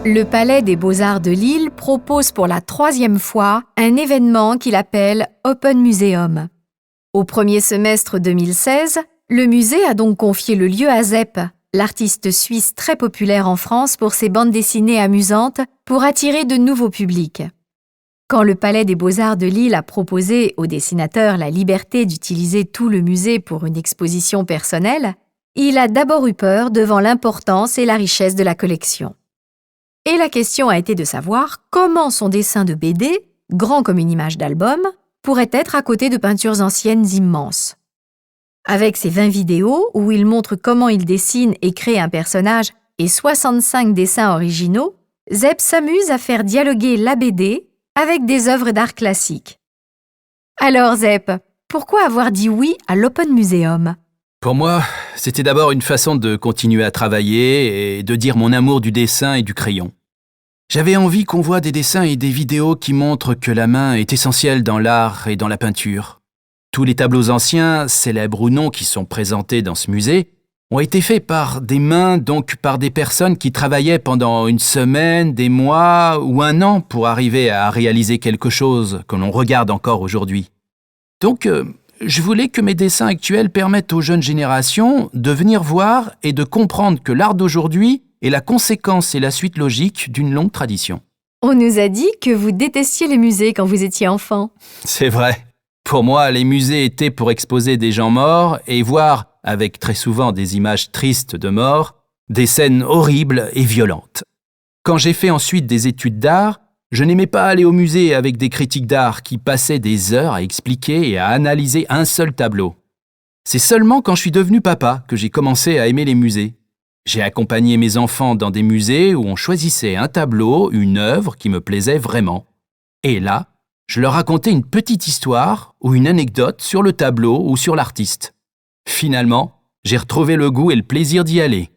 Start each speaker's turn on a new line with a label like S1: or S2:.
S1: Le Palais des Beaux-Arts de Lille propose pour la 3e fois un événement qu'il appelle Open Museum. Au premier semestre 2016, le musée a donc confié le lieu à Zep, l'artiste suisse très populaire en France pour ses bandes dessinées amusantes pour attirer de nouveaux publics. Quand le Palais des Beaux-Arts de Lille a proposé aux dessinateurs la liberté d'utiliser tout le musée pour une exposition personnelle, il a d'abord eu peur devant l'importance et la richesse de la collection. Et la question a été de savoir comment son dessin de BD, grand comme une image d'album, pourrait être à côté de peintures anciennes immenses. Avec ses 20 vidéos où il montre comment il dessine et crée un personnage et 65 dessins originaux, Zep s'amuse à faire dialoguer la BD avec des œuvres d'art classiques. Alors Zep, pourquoi avoir dit oui à l'Open Museum ?
S2: Pour moi, c'était d'abord une façon de continuer à travailler et de dire mon amour du dessin et du crayon. J'avais envie qu'on voit des dessins et des vidéos qui montrent que la main est essentielle dans l'art et dans la peinture. Tous les tableaux anciens, célèbres ou non, qui sont présentés dans ce musée, ont été faits par des mains, donc par des personnes qui travaillaient pendant une semaine, des mois ou un an pour arriver à réaliser quelque chose que l'on regarde encore aujourd'hui. Donc, je voulais que mes dessins actuels permettent aux jeunes générations de venir voir et de comprendre que l'art d'aujourd'hui est la conséquence et la suite logique d'une longue tradition.
S1: On nous a dit que vous détestiez les musées quand vous étiez enfant.
S2: C'est vrai. Pour moi, les musées étaient pour exposer des gens morts et voir, avec très souvent des images tristes de mort, des scènes horribles et violentes. Quand j'ai fait ensuite des études d'art, je n'aimais pas aller au musée avec des critiques d'art qui passaient des heures à expliquer et à analyser un seul tableau. C'est seulement quand je suis devenu papa que j'ai commencé à aimer les musées. J'ai accompagné mes enfants dans des musées où on choisissait un tableau, une œuvre qui me plaisait vraiment. Et là, je leur racontais une petite histoire ou une anecdote sur le tableau ou sur l'artiste. Finalement, j'ai retrouvé le goût et le plaisir d'y aller.